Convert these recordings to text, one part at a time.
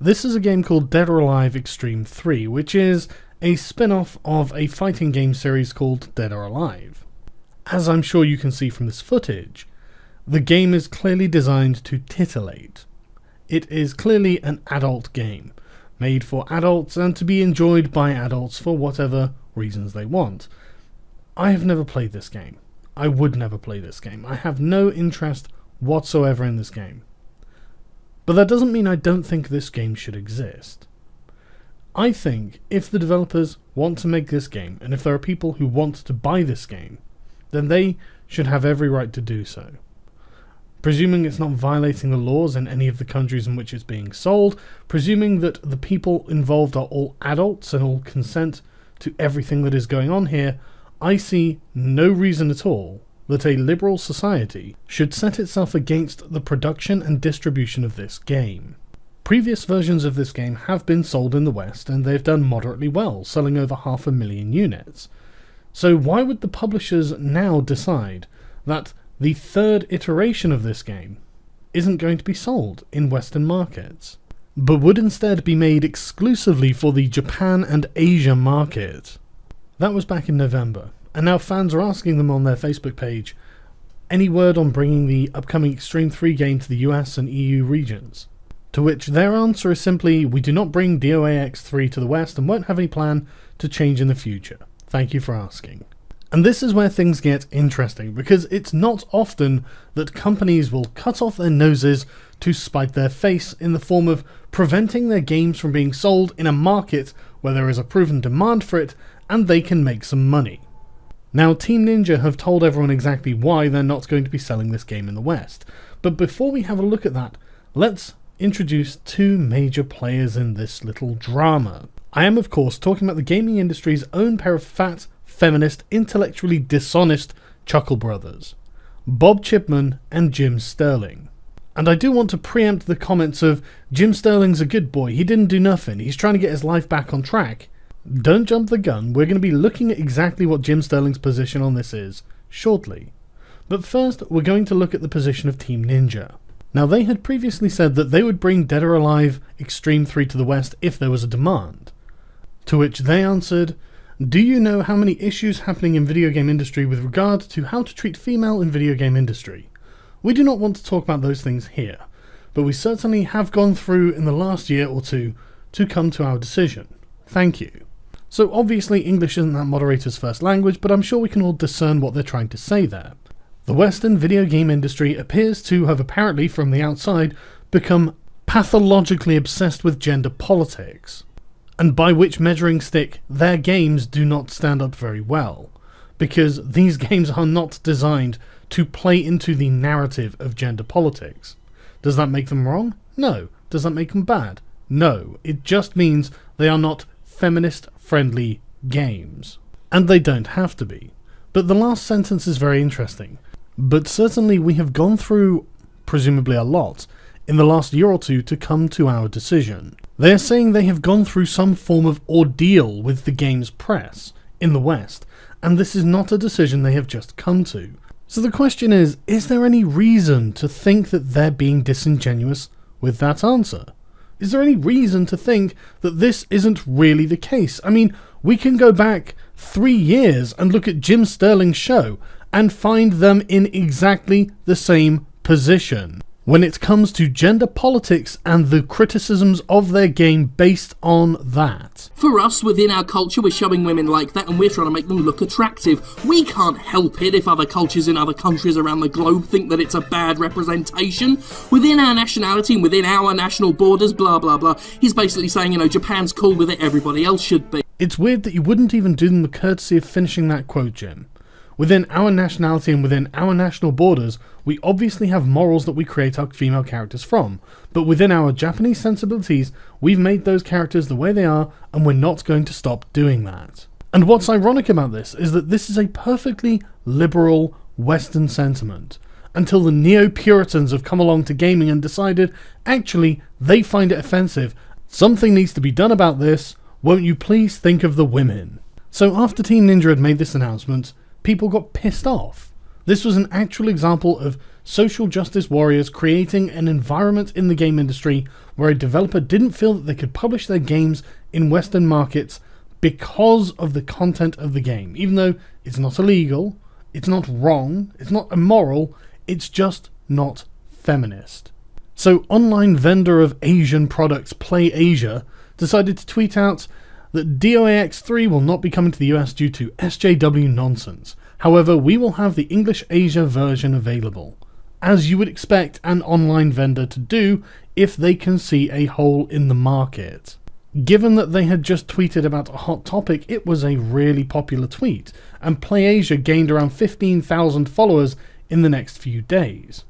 This is a game called Dead or Alive Extreme 3, which is a spin-off of a fighting game series called Dead or Alive. As I'm sure you can see from this footage, the game is clearly designed to titillate. It is clearly an adult game, made for adults and to be enjoyed by adults for whatever reasons they want. I have never played this game. I would never play this game. I have no interest whatsoever in this game. But that doesn't mean I don't think this game should exist. I think if the developers want to make this game, and if there are people who want to buy this game, then they should have every right to do so. Presuming it's not violating the laws in any of the countries in which it's being sold, presuming that the people involved are all adults and all consent to everything that is going on here, I see no reason at all that a liberal society should set itself against the production and distribution of this game. Previous versions of this game have been sold in the West and they've done moderately well, selling over 500,000 units. So why would the publishers now decide that the third iteration of this game isn't going to be sold in Western markets, but would instead be made exclusively for the Japan and Asia market? That was back in November. And now fans are asking them on their Facebook page, any word on bringing the upcoming Extreme 3 game to the US and EU regions? To which their answer is simply, we do not bring DOA X3 to the West and won't have any plan to change in the future. Thank you for asking. And this is where things get interesting, because it's not often that companies will cut off their noses to spite their face in the form of preventing their games from being sold in a market where there is a proven demand for it and they can make some money. Now, Team Ninja have told everyone exactly why they're not going to be selling this game in the West. But before we have a look at that, let's introduce two major players in this little drama. I am, of course, talking about the gaming industry's own pair of fat, feminist, intellectually dishonest chuckle brothers, Bob Chipman and Jim Sterling. And I do want to preempt the comments of, Jim Sterling's a good boy, he didn't do nothing, he's trying to get his life back on track. Don't jump the gun, we're going to be looking at exactly what Jim Sterling's position on this is shortly. But first, we're going to look at the position of Team Ninja. Now, they had previously said that they would bring Dead or Alive Extreme 3 to the West if there was a demand. To which they answered, do you know how many issues happening in video game industry with regard to how to treat female in video game industry? We do not want to talk about those things here, but we certainly have gone through in the last year or two to come to our decision. Thank you. So obviously English isn't that moderator's first language, but I'm sure we can all discern what they're trying to say there. The Western video game industry appears to have apparently, from the outside, become pathologically obsessed with gender politics, and by which measuring stick their games do not stand up very well, because these games are not designed to play into the narrative of gender politics. Does that make them wrong? No. Does that make them bad? No. It just means they are not feminist-friendly games. And they don't have to be. But the last sentence is very interesting. But certainly we have gone through, presumably a lot, in the last year or two to come to our decision. They are saying they have gone through some form of ordeal with the game's press in the West, and this is not a decision they have just come to. So the question is there any reason to think that they're being disingenuous with that answer? Is there any reason to think that this isn't really the case? I mean, we can go back 3 years and look at Jim Sterling's show and find them in exactly the same position when it comes to gender politics and the criticisms of their game based on that. For us, within our culture, we're showing women like that and we're trying to make them look attractive. We can't help it if other cultures in other countries around the globe think that it's a bad representation. Within our nationality and within our national borders, blah blah blah. He's basically saying, you know, Japan's cool with it, everybody else should be. It's weird that you wouldn't even do them the courtesy of finishing that quote, Jim. Within our nationality and within our national borders, we obviously have morals that we create our female characters from, but within our Japanese sensibilities, we've made those characters the way they are, and we're not going to stop doing that. And what's ironic about this is that this is a perfectly liberal Western sentiment, until the neo-Puritans have come along to gaming and decided, actually, they find it offensive. Something needs to be done about this. Won't you please think of the women? So after Team Ninja had made this announcement, people got pissed off. This was an actual example of social justice warriors creating an environment in the game industry where a developer didn't feel that they could publish their games in Western markets because of the content of the game. Even though it's not illegal, it's not wrong, it's not immoral, it's just not feminist. So online vendor of Asian products PlayAsia decided to tweet out that DOA X3 will not be coming to the US due to SJW nonsense. However, we will have the English Asia version available, as you would expect an online vendor to do if they can see a hole in the market. Given that they had just tweeted about a hot topic, it was a really popular tweet, and PlayAsia gained around 15,000 followers in the next few days.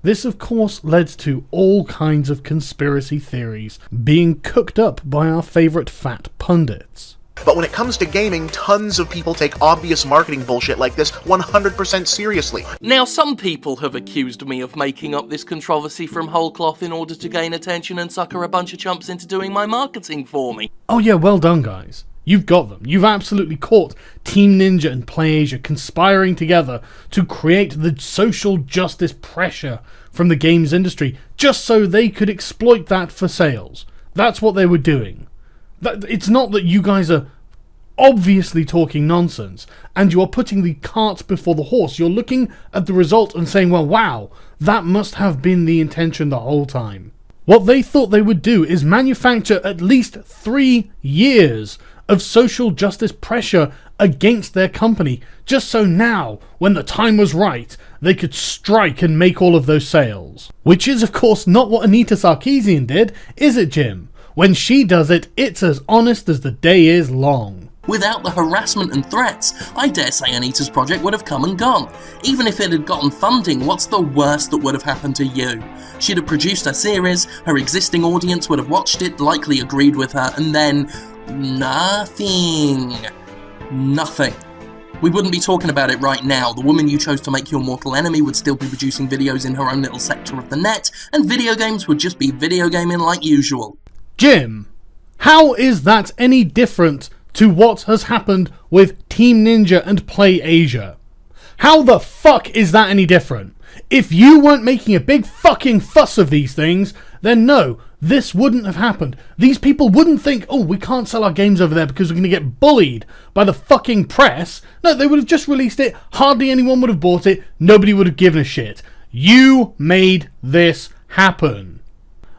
This of course led to all kinds of conspiracy theories being cooked up by our favourite fat pundits. But when it comes to gaming, tons of people take obvious marketing bullshit like this 100% seriously. Now, some people have accused me of making up this controversy from whole cloth in order to gain attention and sucker a bunch of chumps into doing my marketing for me. Oh yeah, well done guys. You've got them. You've absolutely caught Team Ninja and PlayAsia conspiring together to create the social justice pressure from the games industry just so they could exploit that for sales. That's what they were doing. It's not that you guys are obviously talking nonsense and you are putting the cart before the horse. You're looking at the result and saying, well, wow, that must have been the intention the whole time. What they thought they would do is manufacture at least 3 years of social justice pressure against their company, just so now, when the time was right, they could strike and make all of those sales. Which is, of course, not what Anita Sarkeesian did, is it, Jim? When she does it, it's as honest as the day is long. Without the harassment and threats, I dare say Anita's project would have come and gone. Even if it had gotten funding, what's the worst that would have happened to you? She'd have produced her series, her existing audience would have watched it, likely agreed with her, and then nothing. Nothing. We wouldn't be talking about it right now. The woman you chose to make your mortal enemy would still be producing videos in her own little sector of the net, and video games would just be video gaming like usual. Jim, how is that any different to what has happened with Team Ninja and PlayAsia? How the fuck is that any different? If you weren't making a big fucking fuss of these things, then no, this wouldn't have happened. These people wouldn't think, oh, we can't sell our games over there because we're going to get bullied by the fucking press. No, they would have just released it, hardly anyone would have bought it, nobody would have given a shit. You made this happen.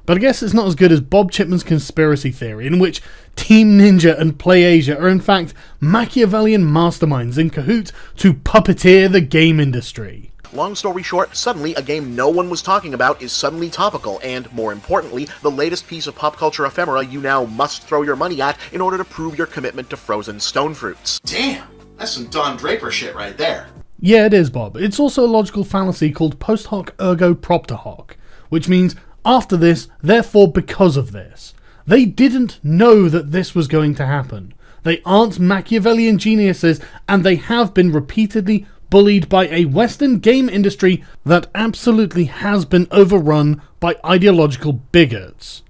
But I guess it's not as good as Bob Chipman's conspiracy theory, in which Team Ninja and PlayAsia are in fact Machiavellian masterminds in cahoots to puppeteer the game industry. Long story short, suddenly a game no one was talking about is suddenly topical, and more importantly, the latest piece of pop culture ephemera you now must throw your money at in order to prove your commitment to frozen stone fruits. Damn, that's some Don Draper shit right there. Yeah, it is, Bob. It's also a logical fallacy called post hoc ergo propter hoc, which means after this, therefore because of this. They didn't know that this was going to happen. They aren't Machiavellian geniuses, and they have been repeatedly bullied by a Western game industry that absolutely has been overrun by ideological bigots.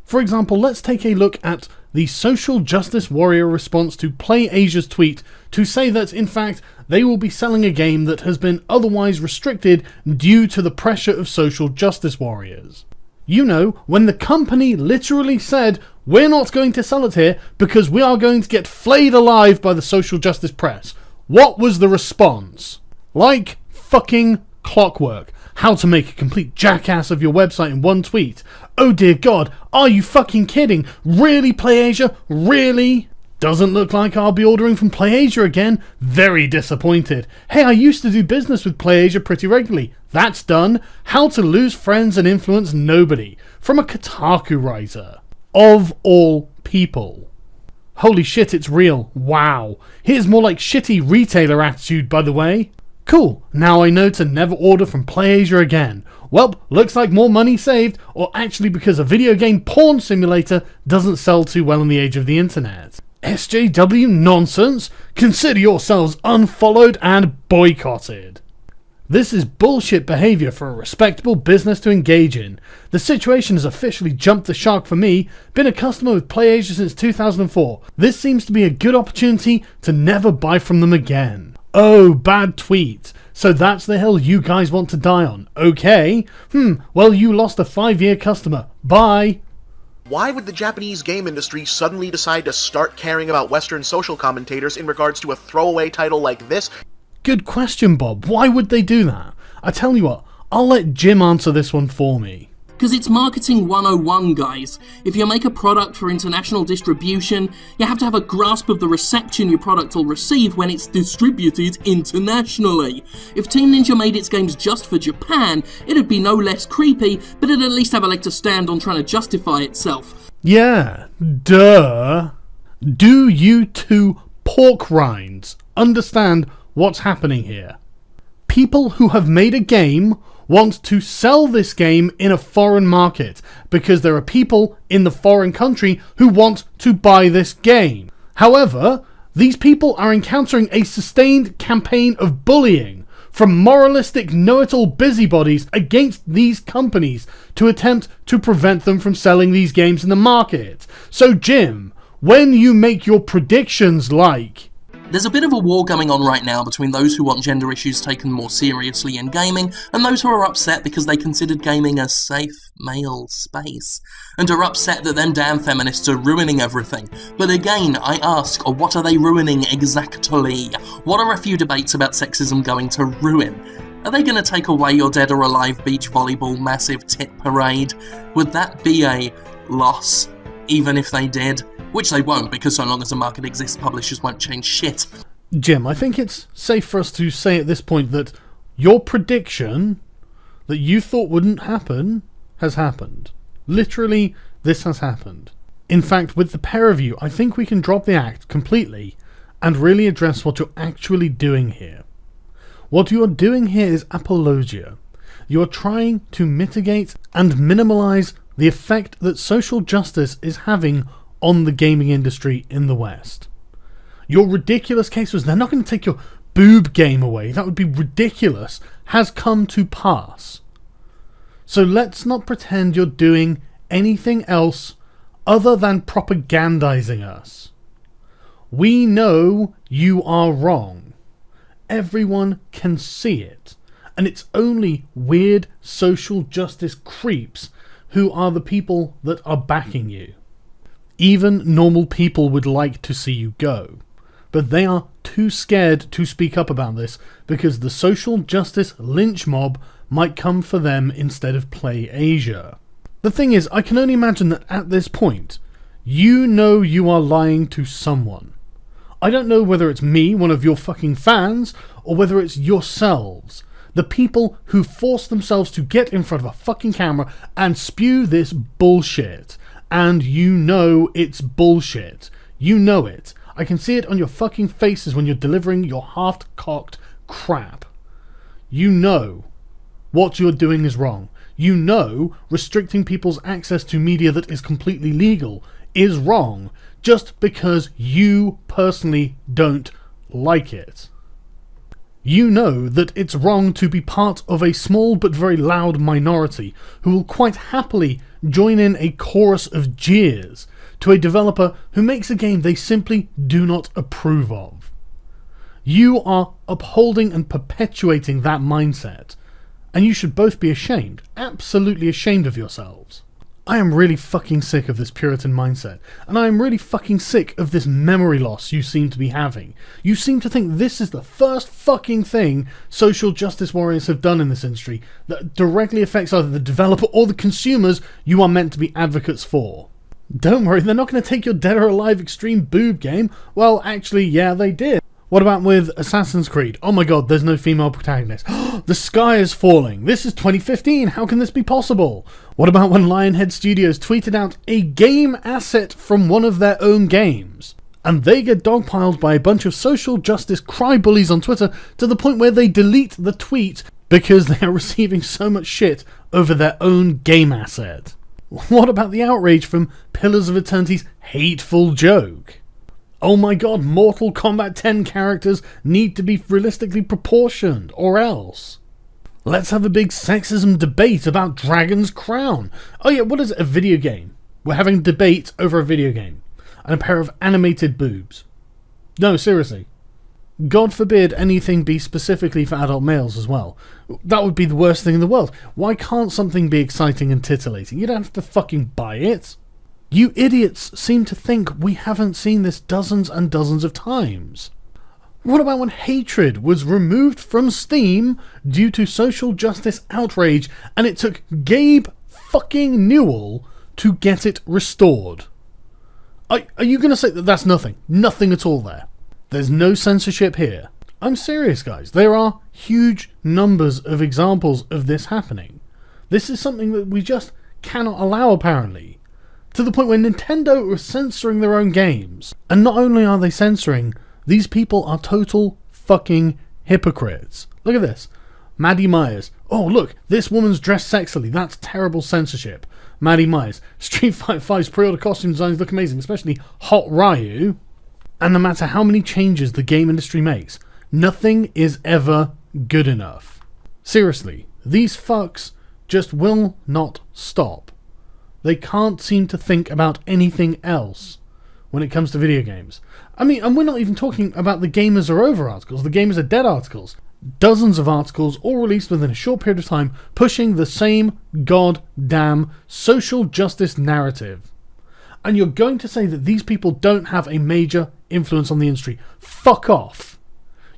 For example, let's take a look at the social justice warrior response to PlayAsia's tweet to say that, in fact, they will be selling a game that has been otherwise restricted due to the pressure of social justice warriors. You know, when the company literally said, we're not going to sell it here because we are going to get flayed alive by the social justice press. What was the response? Like fucking clockwork. How to make a complete jackass of your website in one tweet. Oh dear God, are you fucking kidding? Really, PlayAsia? Really? Doesn't look like I'll be ordering from PlayAsia again. Very disappointed. Hey, I used to do business with PlayAsia pretty regularly. That's done. How to lose friends and influence nobody. From a Kotaku writer. Of all people. Holy shit, it's real. Wow. Here's more like shitty retailer attitude, by the way. Cool. Now I know to never order from PlayAsia again. Well, looks like more money saved, or actually because a video game porn simulator doesn't sell too well in the age of the internet. SJW nonsense? Consider yourselves unfollowed and boycotted. This is bullshit behaviour for a respectable business to engage in. The situation has officially jumped the shark for me. Been a customer with PlayAsia since 2004. This seems to be a good opportunity to never buy from them again. Oh, bad tweet. So that's the hill you guys want to die on. Okay. Well, you lost a 5-year customer. Bye. Why would the Japanese game industry suddenly decide to start caring about Western social commentators in regards to a throwaway title like this? Good question, Bob. Why would they do that? I tell you what, I'll let Jim answer this one for me. Because it's marketing 101, guys. If you make a product for international distribution, you have to have a grasp of the reception your product will receive when it's distributed internationally. If Team Ninja made its games just for Japan, it'd be no less creepy, but it'd at least have a leg to stand on trying to justify itself. Yeah, duh. Do you two pork rinds understand what's happening here? People who have made a game want to sell this game in a foreign market because there are people in the foreign country who want to buy this game. However, these people are encountering a sustained campaign of bullying from moralistic know-it-all busybodies against these companies to attempt to prevent them from selling these games in the market. So Jim, when you make your predictions like... There's a bit of a war going on right now between those who want gender issues taken more seriously in gaming and those who are upset because they considered gaming a safe male space, and are upset that them damn feminists are ruining everything. But again, I ask, what are they ruining exactly? What are a few debates about sexism going to ruin? Are they going to take away your Dead or Alive beach volleyball massive tit parade? Would that be a loss, even if they did? Which they won't, because so long as the market exists, publishers won't change shit. Jim, I think it's safe for us to say at this point that your prediction that you thought wouldn't happen has happened. Literally, this has happened. In fact, with the pair of you, I think we can drop the act completely and really address what you're actually doing here. What you are doing here is apologia. You are trying to mitigate and minimize the effect that social justice is having on the gaming industry in the West. Your ridiculous case was they're not going to take your boob game away, that would be ridiculous, has come to pass. So let's not pretend you're doing anything else other than propagandizing us. We know you are wrong. Everyone can see it. And it's only weird social justice creeps who are the people that are backing you. Even normal people would like to see you go, but they are too scared to speak up about this because the social justice lynch mob might come for them instead of Play Asia. The thing is, I can only imagine that at this point, you know you are lying to someone. I don't know whether it's me, one of your fucking fans, or whether it's yourselves. The people who force themselves to get in front of a fucking camera and spew this bullshit. And you know it's bullshit. You know it. I can see it on your fucking faces when you're delivering your half-cocked crap. You know what you're doing is wrong. You know restricting people's access to media that is completely legal is wrong just because you personally don't like it. You know that it's wrong to be part of a small but very loud minority who will quite happily join in a chorus of jeers to a developer who makes a game they simply do not approve of. You are upholding and perpetuating that mindset, and you should both be ashamed, absolutely ashamed of yourselves. I am really fucking sick of this Puritan mindset, and I am really fucking sick of this memory loss you seem to be having. You seem to think this is the first fucking thing social justice warriors have done in this industry that directly affects either the developer or the consumers you are meant to be advocates for. Don't worry, they're not going to take your Dead or Alive Extreme boob game. Well, actually, yeah, they did. What about with Assassin's Creed? Oh my god, there's no female protagonist. The sky is falling. This is 2015. How can this be possible? What about when Lionhead Studios tweeted out a game asset from one of their own games? And they get dogpiled by a bunch of social justice crybullies on Twitter to the point where they delete the tweet because they are receiving so much shit over their own game asset. What about the outrage from Pillars of Eternity's hateful joke? Oh my god, Mortal Kombat 10 characters need to be realistically proportioned, or else. Let's have a big sexism debate about Dragon's Crown. Oh yeah, what is it, a video game? We're having a debate over a video game. And a pair of animated boobs. No, seriously. God forbid anything be specifically for adult males as well. That would be the worst thing in the world. Why can't something be exciting and titillating? You don't have to fucking buy it. You idiots seem to think we haven't seen this dozens and dozens of times. What about when Hatred was removed from Steam due to social justice outrage and it took Gabe fucking Newell to get it restored? Are you going to say that that's nothing? Nothing at all there. There's no censorship here. I'm serious, guys. There are huge numbers of examples of this happening. This is something that we just cannot allow, apparently. To the point where Nintendo are censoring their own games. And not only are they censoring, these people are total fucking hypocrites. Look at this. Maddie Myers. Oh, look, this woman's dressed sexily. That's terrible censorship. Maddie Myers. Street Fighter 5's pre-order costume designs look amazing, especially Hot Ryu. And no matter how many changes the game industry makes, nothing is ever good enough. Seriously, these fucks just will not stop. They can't seem to think about anything else when it comes to video games. I mean, and we're not even talking about the Gamers Are Over articles, the Gamers Are Dead articles. Dozens of articles, all released within a short period of time, pushing the same goddamn social justice narrative. And you're going to say that these people don't have a major influence on the industry? Fuck off.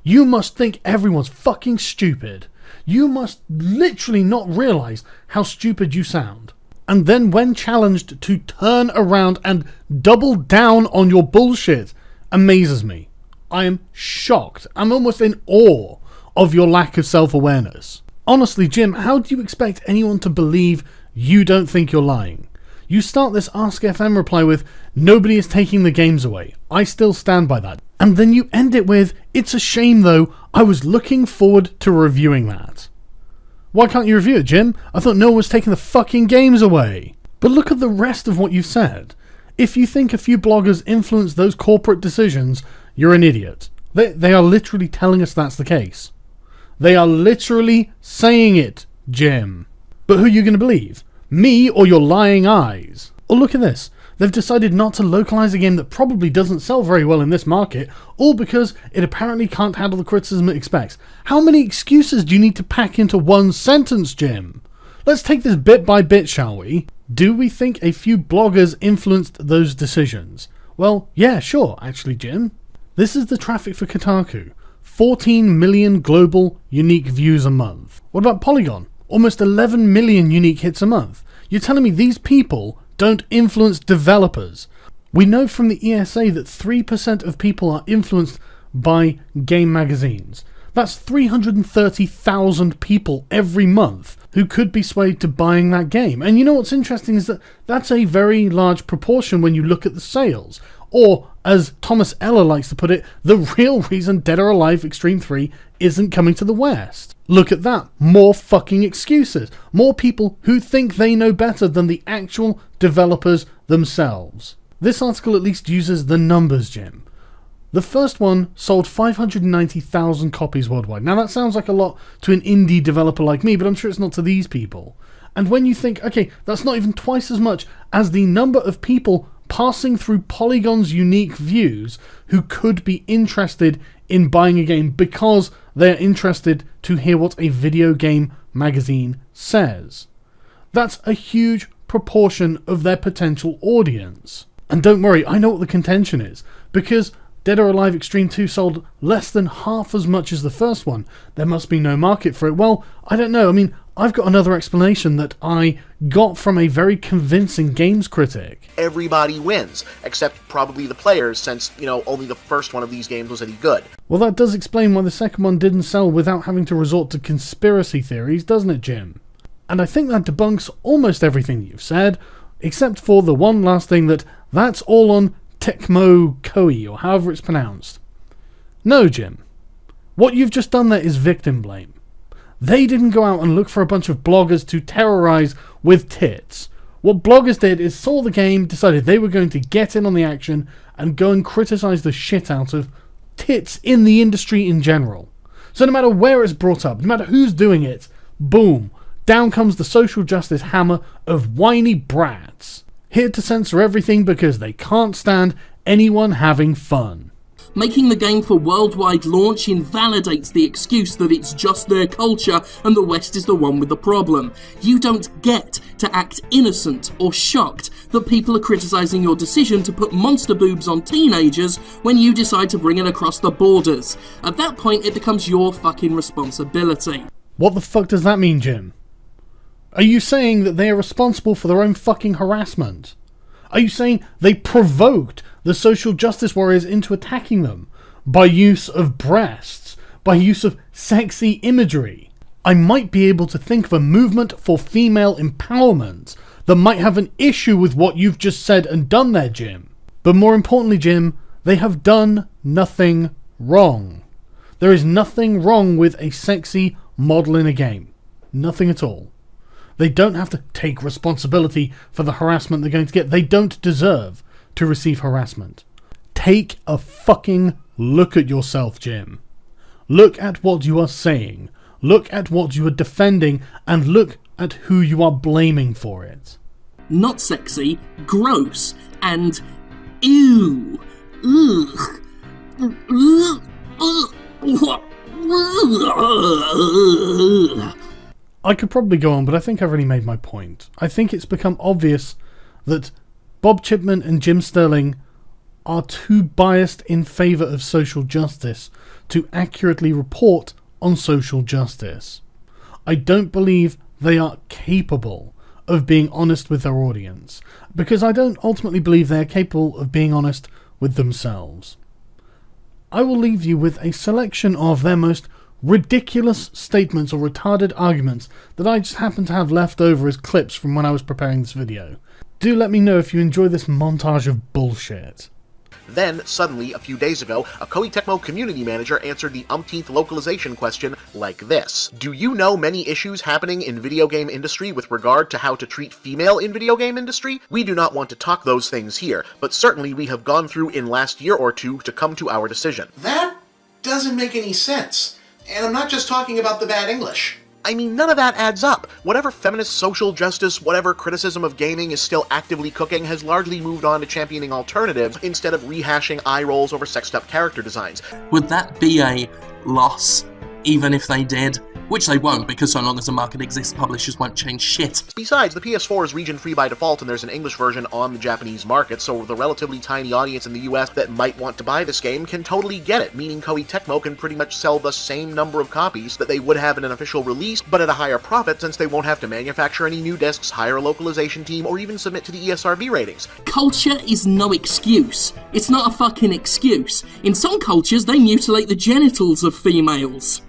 You must think everyone's fucking stupid. You must literally not realise how stupid you sound. And then when challenged to turn around and double down on your bullshit, amazes me. I am shocked. I'm almost in awe of your lack of self-awareness. Honestly, Jim, how do you expect anyone to believe you don't think you're lying? You start this Ask FM reply with, nobody is taking the games away. I still stand by that. And then you end it with, it's a shame though, I was looking forward to reviewing that. Why can't you review it, Jim? I thought no one was taking the fucking games away. But look at the rest of what you've said. If you think a few bloggers influence those corporate decisions, you're an idiot. They are literally telling us that's the case. They are literally saying it, Jim. But who are you going to believe? Me or your lying eyes? Or look at this. They've decided not to localize a game that probably doesn't sell very well in this market, all because it apparently can't handle the criticism it expects. How many excuses do you need to pack into one sentence, Jim? Let's take this bit by bit, shall we? Do we think a few bloggers influenced those decisions? Well, yeah, sure, actually, Jim. This is the traffic for Kotaku. 14 million global unique views a month. What about Polygon? Almost 11 million unique hits a month. You're telling me these people don't influence developers? We know from the ESA that 3% of people are influenced by game magazines. That's 330,000 people every month who could be swayed to buying that game. And you know what's interesting is that that's a very large proportion when you look at the sales. Or, as Thomas Eller likes to put it, the real reason Dead or Alive Extreme 3 isn't coming to the West. Look at that. More fucking excuses. More people who think they know better than the actual developers themselves. This article at least uses the numbers, Jim. The first one sold 590,000 copies worldwide. Now that sounds like a lot to an indie developer like me, but I'm sure it's not to these people. And when you think, okay, that's not even twice as much as the number of people passing through Polygon's unique views who could be interested in buying a game because they're interested to hear what a video game magazine says. That's a huge proportion of their potential audience. And don't worry, I know what the contention is, because Dead or Alive Extreme 2 sold less than half as much as the first one. There must be no market for it. Well, I don't know. I mean, I've got another explanation that I got from a very convincing games critic. Everybody wins, except probably the players, since, only the first one of these games was any good. Well, that does explain why the second one didn't sell without having to resort to conspiracy theories, doesn't it, Jim? And I think that debunks almost everything you've said, except for the one last thing that's all on Tecmo Koei, or however it's pronounced. No, Jim. What you've just done there is victim blame. They didn't go out and look for a bunch of bloggers to terrorize with tits. What bloggers did is saw the game, decided they were going to get in on the action, and go and criticize the shit out of tits in the industry in general. So no matter where it's brought up, no matter who's doing it, boom, down comes the social justice hammer of whiny brats, here to censor everything because they can't stand anyone having fun. Making the game for worldwide launch invalidates the excuse that it's just their culture and the West is the one with the problem. You don't get to act innocent or shocked that people are criticising your decision to put monster boobs on teenagers when you decide to bring it across the borders. At that point, it becomes your fucking responsibility. What the fuck does that mean, Jim? Are you saying that they are responsible for their own fucking harassment? Are you saying they provoked the social justice warriors into attacking them by use of breasts, by use of sexy imagery? I might be able to think of a movement for female empowerment that might have an issue with what you've just said and done there, Jim. But more importantly, Jim, they have done nothing wrong. There is nothing wrong with a sexy model in a game. Nothing at all. They don't have to take responsibility for the harassment they're going to get. They don't deserve to receive harassment. Take a fucking look at yourself, Jim. Look at what you are saying. Look at what you are defending, and look at who you are blaming for it. Not sexy, gross, and ew. Ugh. I could probably go on, but I think I've already made my point. I think it's become obvious that Bob Chipman and Jim Sterling are too biased in favour of social justice to accurately report on social justice. I don't believe they are capable of being honest with their audience, because I don't ultimately believe they are capable of being honest with themselves. I will leave you with a selection of their most ridiculous statements or retarded arguments that I just happen to have left over as clips from when I was preparing this video. Do let me know if you enjoy this montage of bullshit. Then, suddenly, a few days ago, a Koei Tecmo community manager answered the umpteenth localization question like this. Do you know many issues happening in video game industry with regard to how to treat female in video game industry? We do not want to talk those things here, but certainly we have gone through in last year or two to come to our decision. That doesn't make any sense. And I'm not just talking about the bad English. I mean, none of that adds up. Whatever feminist social justice, whatever criticism of gaming is still actively cooking has largely moved on to championing alternatives instead of rehashing eye rolls over sexed-up character designs. Would that be a loss, even if they did? Which they won't, because so long as the market exists, publishers won't change shit. Besides, the PS4 is region-free by default, and there's an English version on the Japanese market, so the relatively tiny audience in the US that might want to buy this game can totally get it, meaning Koei Tecmo can pretty much sell the same number of copies that they would have in an official release, but at a higher profit since they won't have to manufacture any new discs, hire a localization team, or even submit to the ESRB ratings. Culture is no excuse. It's not a fucking excuse. In some cultures, they mutilate the genitals of females.